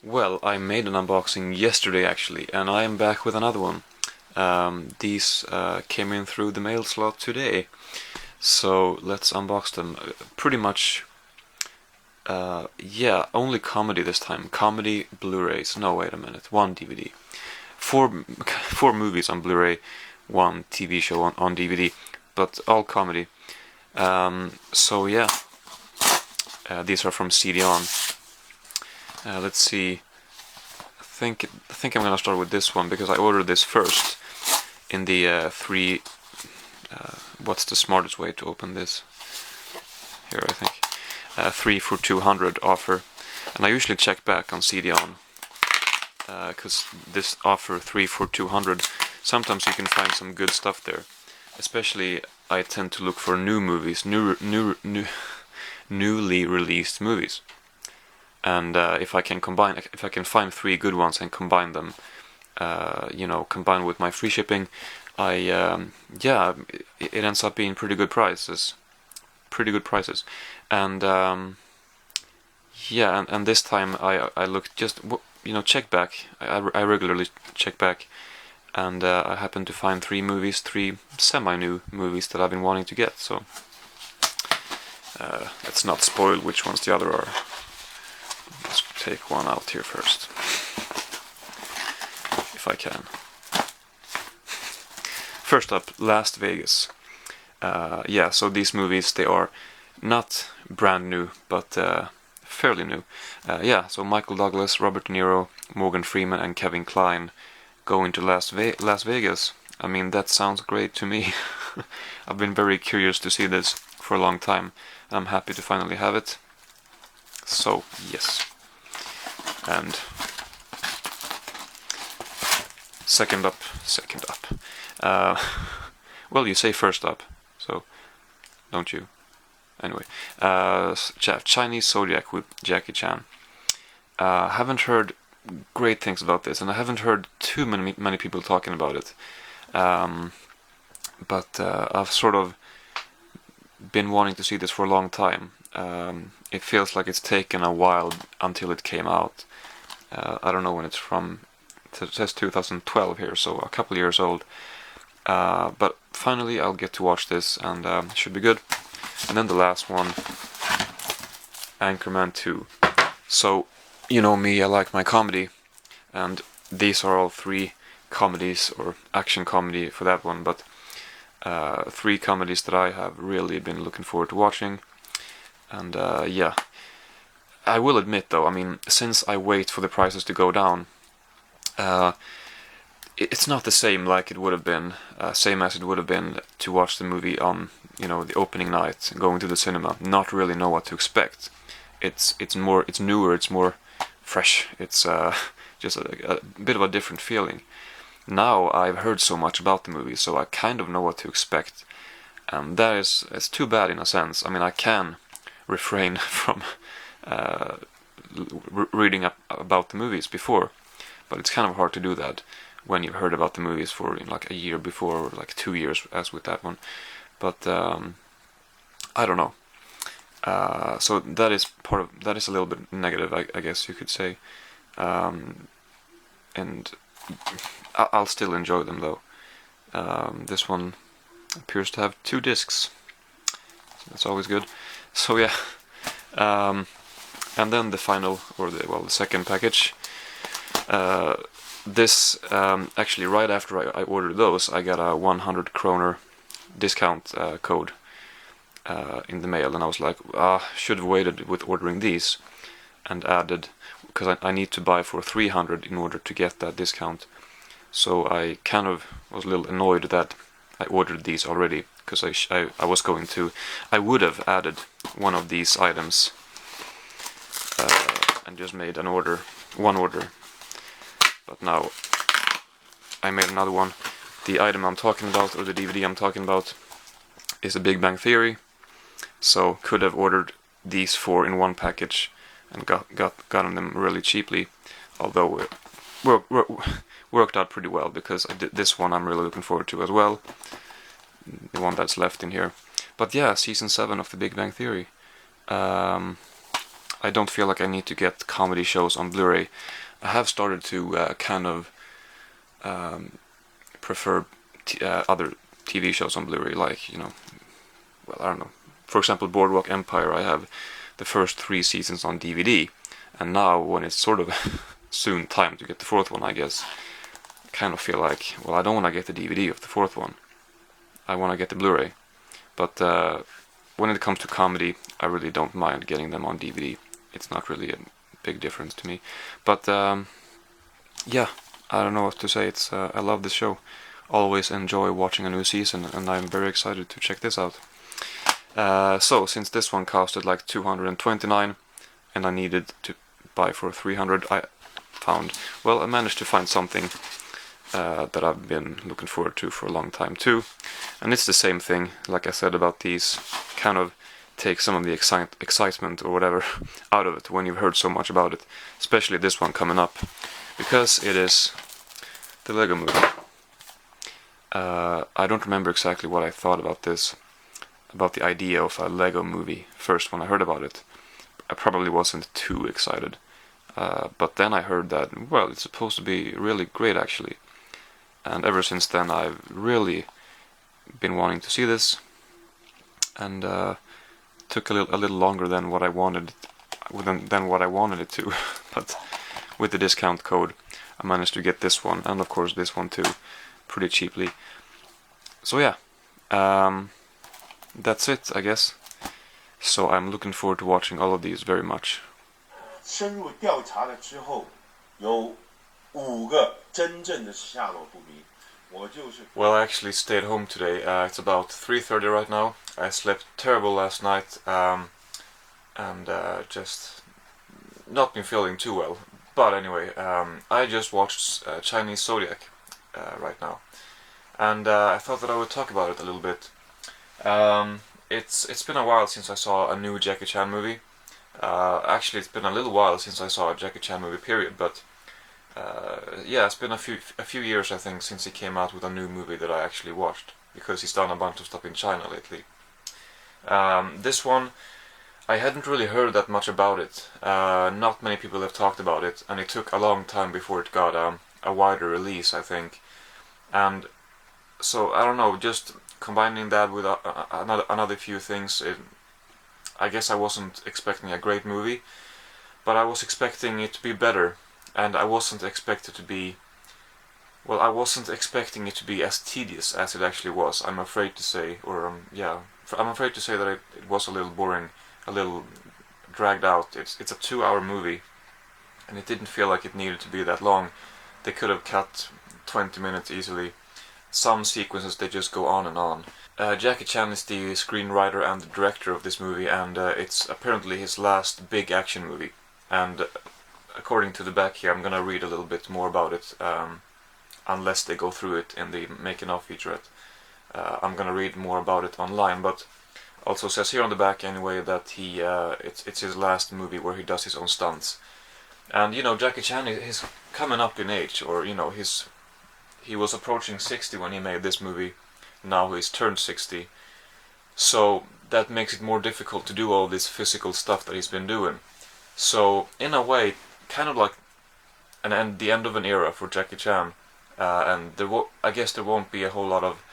Well, I made an unboxing yesterday actually, and I am back with another one. These came in through the mail slot today, so let's unbox them. Pretty much, yeah, only comedy this time. Comedy Blu-rays. No, wait a minute. One DVD. Four movies on Blu-ray, one TV show on DVD, but all comedy. So yeah, these are from CD-ON. Let's see. I think I'm gonna start with this one because I ordered this first in the three. What's the smartest way to open this? Here, I think 3 for 200 offer, and I usually check back on CD-ON because this offer 3 for 200. Sometimes you can find some good stuff there. Especially, I tend to look for new movies, newly released movies. And if I can find 3 good ones and combine them, combine with my free shipping, yeah, it ends up being pretty good prices, and yeah, and this time I looked just check back. I regularly check back, and I happened to find 3 semi-new movies that I've been wanting to get. So let's not spoil which ones the other are. Let's take one out here first, if I can. First up, Las Vegas. Yeah, so these movies, they are not brand new, but fairly new. Yeah, so Michael Douglas, Robert De Niro, Morgan Freeman, and Kevin Kline going to Las Vegas. I mean, that sounds great to me. I've been very curious to see this for a long time. I'm happy to finally have it. So, yes. And second up. Well, you say first up, so don't you? Anyway, Chinese Zodiac with Jackie Chan. Haven't heard great things about this, and I haven't heard too many people talking about it. But I've sort of been wanting to see this for a long time. It feels like it's taken a while until it came out. I don't know when it's from. It says 2012 here, so a couple years old. But finally I'll get to watch this, and it should be good. And then the last one, Anchorman 2. So, you know me, I like my comedy, and these are all 3 comedies, or action comedy for that one, but 3 comedies that I have really been looking forward to watching. And yeah, I will admit though, I mean, since I wait for the prices to go down, it's not the same like it would have been, same as it would have been to watch the movie on, the opening night, going to the cinema, not really know what to expect. It's newer, it's more fresh, it's just a bit of a different feeling. Now I've heard so much about the movie, so I kind of know what to expect, and that is too bad in a sense. I mean, I can refrain from reading up about the movies before, but it's kind of hard to do that when you've heard about the movies for like a year before, or like 2 years, as with that one. But I don't know. So that is a little bit negative, I guess you could say. And I'll still enjoy them though. This one appears to have 2 discs. So that's always good. So yeah. And then the final, or the second package. This actually, right after I ordered those, I got a 100 kroner discount code in the mail, and I was like, should have waited with ordering these and added, because I need to buy for 300 in order to get that discount. So I kind of was a little annoyed that I ordered these already, because I would have added one of these items and just made one order. But now I made another one. The item I'm talking about, or the DVD I'm talking about, is The Big Bang Theory. So could have ordered these 4 in one package and gotten them really cheaply. Although it worked out pretty well, because this one I'm really looking forward to as well. The one that's left in here. But yeah, season 7 of The Big Bang Theory. I don't feel like I need to get comedy shows on Blu-ray. I have started to kind of prefer other TV shows on Blu-ray, like, you know, well, I don't know. For example, Boardwalk Empire, I have the first 3 seasons on DVD, and now when it's sort of soon time to get the 4th one, I guess, I kind of feel like, well, I don't want to get the DVD of the 4th one. I want to get the Blu-ray. But when it comes to comedy, I really don't mind getting them on DVD. It's not really a big difference to me. But yeah, I don't know what to say. It's I love this show. Always enjoy watching a new season, and I'm very excited to check this out. So since this one costed like 229 and I needed to buy for 300, I managed to find something that I've been looking forward to for a long time too. And it's the same thing, like I said about these, kind of take some of the excitement or whatever out of it when you've heard so much about it, especially this one coming up, because it is the Lego Movie. I don't remember exactly what I thought about this, about the idea of a Lego Movie first when I heard about it. I probably wasn't too excited, but then I heard that, well, it's supposed to be really great actually, and ever since then I've really been wanting to see this, and took a little longer than what I wanted it to, but with the discount code I managed to get this one, and of course this one too, pretty cheaply. So yeah, that's it, I guess. So I'm looking forward to watching all of these very much. 深入调查了之后，有5个真正的下落不明。我就是。Well, I actually stayed home today. It's about 3:30 right now. I slept terrible last night, and just not been feeling too well. But anyway, I just watched Chinese Zodiac right now, and I thought that I would talk about it a little bit. It's been a while since I saw a new Jackie Chan movie. Actually, it's been a little while since I saw a Jackie Chan movie, period. But yeah, it's been a few years, I think, since he came out with a new movie that I actually watched, because he's done a bunch of stuff in China lately. This one, I hadn't really heard that much about it. Not many people have talked about it, and it took a long time before it got a wider release, I think. And so, I don't know, just combining that with another few things, I guess I wasn't expecting a great movie, but I was expecting it to be better, and I wasn't expecting it to be as tedious as it actually was. I'm afraid to say, I'm afraid to say that it was a little boring, a little dragged out. It's a 2-hour movie, and it didn't feel like it needed to be that long. They could have cut 20 minutes easily. Some sequences, they just go on and on. Jackie Chan is the screenwriter and the director of this movie, and it's apparently his last big action movie. And according to the back here, I'm gonna read a little bit more about it, unless they go through it in the making of featurette. I'm gonna read more about it online, but also says here on the back anyway that it's his last movie where he does his own stunts. And you know, Jackie Chan is coming up in age, or you know, he was approaching 60 when he made this movie. Now he's turned 60, so that makes it more difficult to do all this physical stuff that he's been doing. So in a way, kind of like the end of an era for Jackie Chan, and I guess there won't be a whole lot of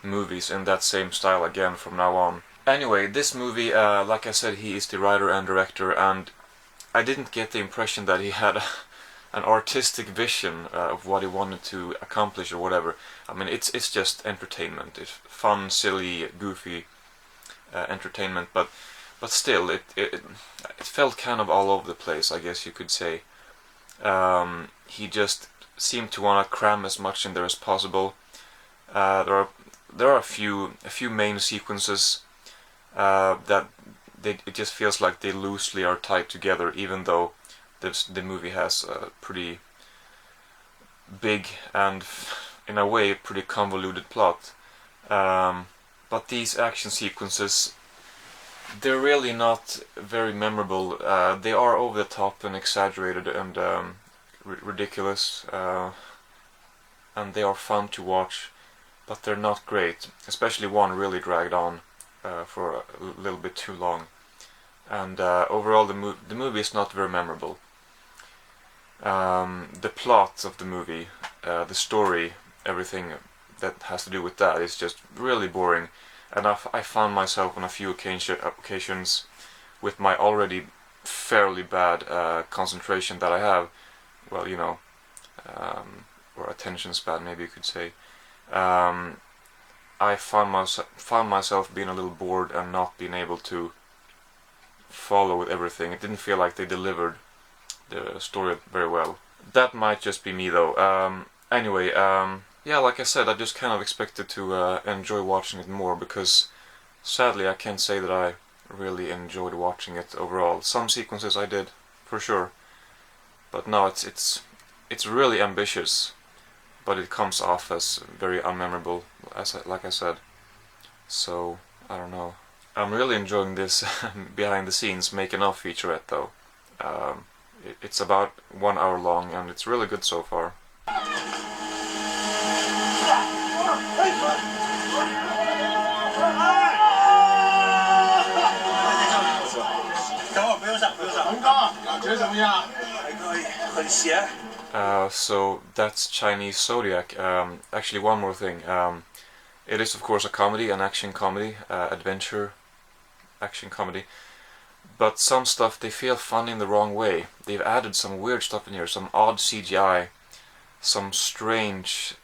movies in that same style again from now on. Anyway, this movie, like I said, he is the writer and director, and I didn't get the impression that he had an artistic vision of what he wanted to accomplish or whatever. I mean, it's just entertainment. It's fun, silly, goofy entertainment, but still, it felt kind of all over the place, I guess you could say. He just seemed to want to cram as much in there as possible. There are a few main sequences that it just feels like they loosely are tied together, even though the movie has a pretty big and, in a way, pretty convoluted plot. But these action sequences, they're really not very memorable. They are over the top and exaggerated and ridiculous, and they are fun to watch, but they're not great. Especially one really dragged on for a little bit too long. and overall the movie is not very memorable. The plot of the movie, the story, everything that has to do with that is just really boring, and I found myself on a few occasions with my already fairly bad concentration that I have, well, you know, or attention span, maybe you could say. I found myself being a little bored and not being able to follow with everything. It didn't feel like they delivered the story very well. That might just be me though. Anyway, yeah, like I said, I just kind of expected to enjoy watching it more, because sadly I can't say that I really enjoyed watching it overall. Some sequences I did, for sure, but no, it's really ambitious, but it comes off as very unmemorable, like I said. So I don't know. I'm really enjoying this behind the scenes making of featurette though. It's about 1 hour long and it's really good so far. 等会儿不用上，不用上。很高，感觉怎么样？还可以，很咸。So that's Chinese Zodiac. Actually, one more thing. It is of course a comedy, an action comedy, adventure action comedy. But some stuff they feel funny in the wrong way. They've added some weird stuff in here, some odd CGI, some strange,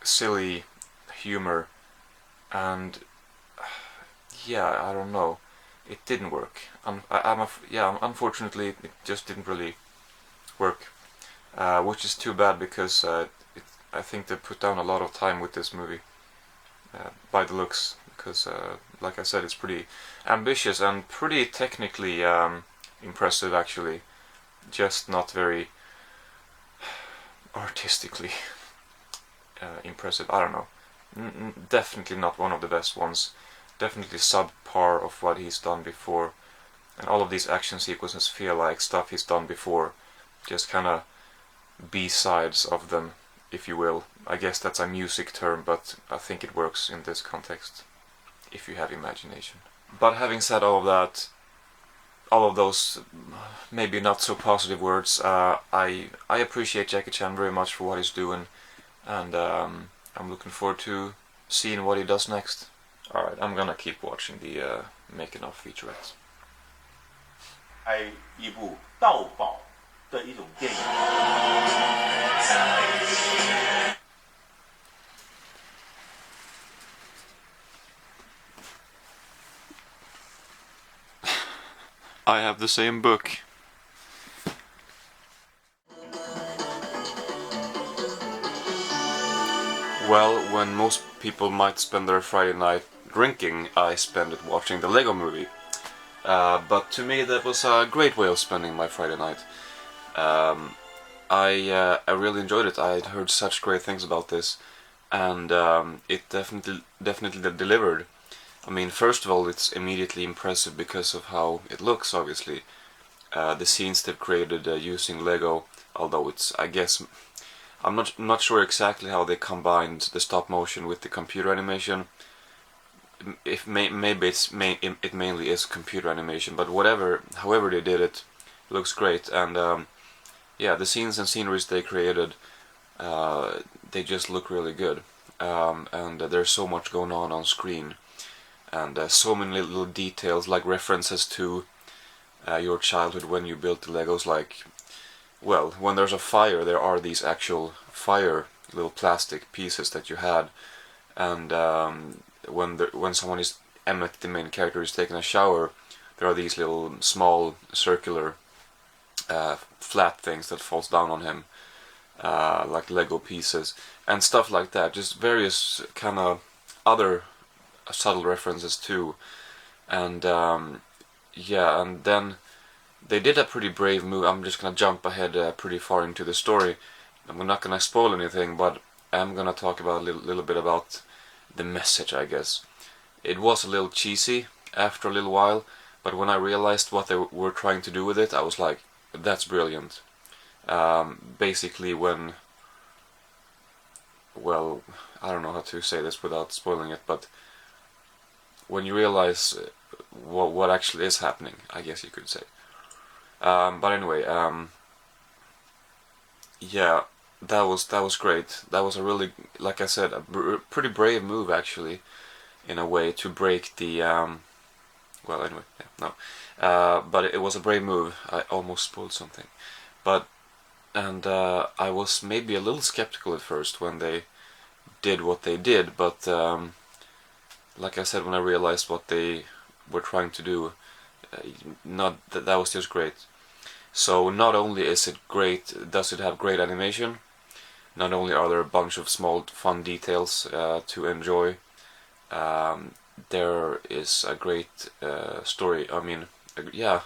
silly humor, and yeah, I don't know. It didn't work. Unfortunately, it just didn't really work, which is too bad, because I think they put down a lot of time with this movie, by the looks, because like I said, it's pretty ambitious and pretty technically impressive actually, just not very artistically impressive. I don't know. Definitely not one of the best ones. Definitely subpar of what he's done before. And all of these action sequences feel like stuff he's done before. Just kind of B-sides of them, if you will. I guess that's a music term, but I think it works in this context, if you have imagination. But having said all of that, all of those maybe not so positive words, I appreciate Jackie Chan very much for what he's doing, and I'm looking forward to seeing what he does next. Alright, I'm gonna keep watching the making of featurettes. 拍一部盗宝的一种电影。I have the same book. Well, when most people might spend their Friday night drinking, I spend it watching the Lego Movie. But to me that was a great way of spending my Friday night. I really enjoyed it. I had heard such great things about this, and it definitely delivered. I mean, first of all, it's immediately impressive because of how it looks, obviously. The scenes they've created using Lego, although it's, I guess, I'm not sure exactly how they combined the stop motion with the computer animation. Maybe it mainly is computer animation, but however they did it, looks great. And yeah, the scenes and sceneries they created, they just look really good. And there's so much going on screen. And so many little details, like references to your childhood when you built the Legos. Like, well, when there's a fire, there are these actual fire little plastic pieces that you had, and when someone is Emmett, the main character, is taking a shower, there are these little small circular flat things that falls down on him, like Lego pieces and stuff like that. Just various kind of other subtle references too, and yeah, and then they did a pretty brave move. I'm just gonna jump ahead pretty far into the story. I'm not gonna spoil anything, but I'm gonna talk about a little bit about the message, I guess. It was a little cheesy after a little while, but when I realized what they were trying to do with it, I was like, that's brilliant. Basically when, well, I don't know how to say this without spoiling it, but when you realize what actually is happening, I guess you could say. But anyway, yeah, that was great. That was a really, like I said, a pretty brave move actually, in a way, to break the well, anyway, yeah, no, but it was a brave move. I almost spoiled something, but I was maybe a little skeptical at first when they did what they did, but like I said, when I realized what they were trying to do, not that was just great. So not only is it great, does it have great animation, not only are there a bunch of small fun details to enjoy, there is a great story. I mean, yeah,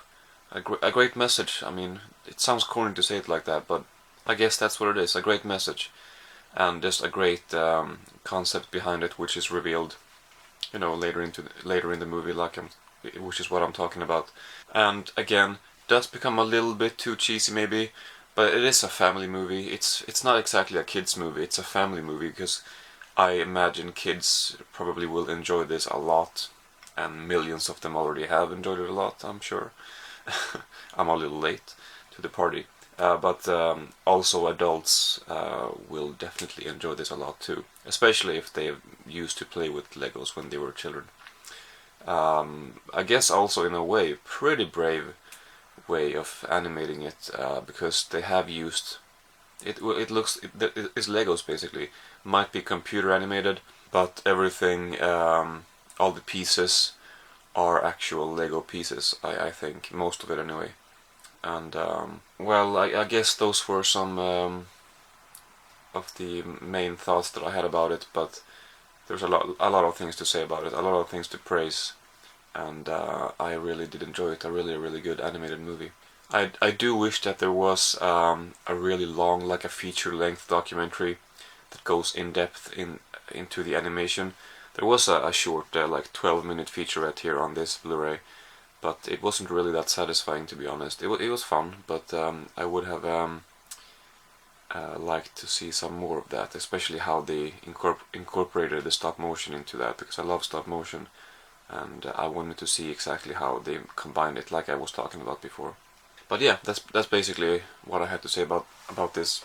a great message. I mean, it sounds corny to say it like that, but I guess that's what it is, a great message. And just a great concept behind it, which is revealed, you know, later in the movie, which is what I'm talking about. And again, does become a little bit too cheesy maybe, but it is a family movie. It's not exactly a kids movie. It's a family movie, because I imagine kids probably will enjoy this a lot, and millions of them already have enjoyed it a lot, I'm sure. I'm a little late to the party. But also adults will definitely enjoy this a lot too, especially if they used to play with Legos when they were children. I guess also in a way, pretty brave way of animating it, because they have used it. It looks it is Legos basically. Might be computer animated, but everything, all the pieces are actual Lego pieces. I think most of it anyway. And well, I guess those were some of the main thoughts that I had about it. But there's a lot of things to say about it, a lot of things to praise, and I really did enjoy it. A really good animated movie. I do wish that there was a really long, like a feature-length documentary that goes in depth into the animation. There was a short, like 12-minute featurette here on this Blu-ray, but it wasn't really that satisfying, to be honest. It was fun, but I would have liked to see some more of that, especially how they incorporated the stop motion into that, because I love stop motion, and I wanted to see exactly how they combined it, like I was talking about before. But yeah, that's basically what I had to say about this.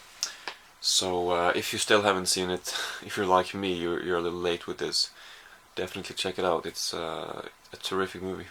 So if you still haven't seen it, if you're like me, you're a little late with this, definitely check it out. It's a terrific movie.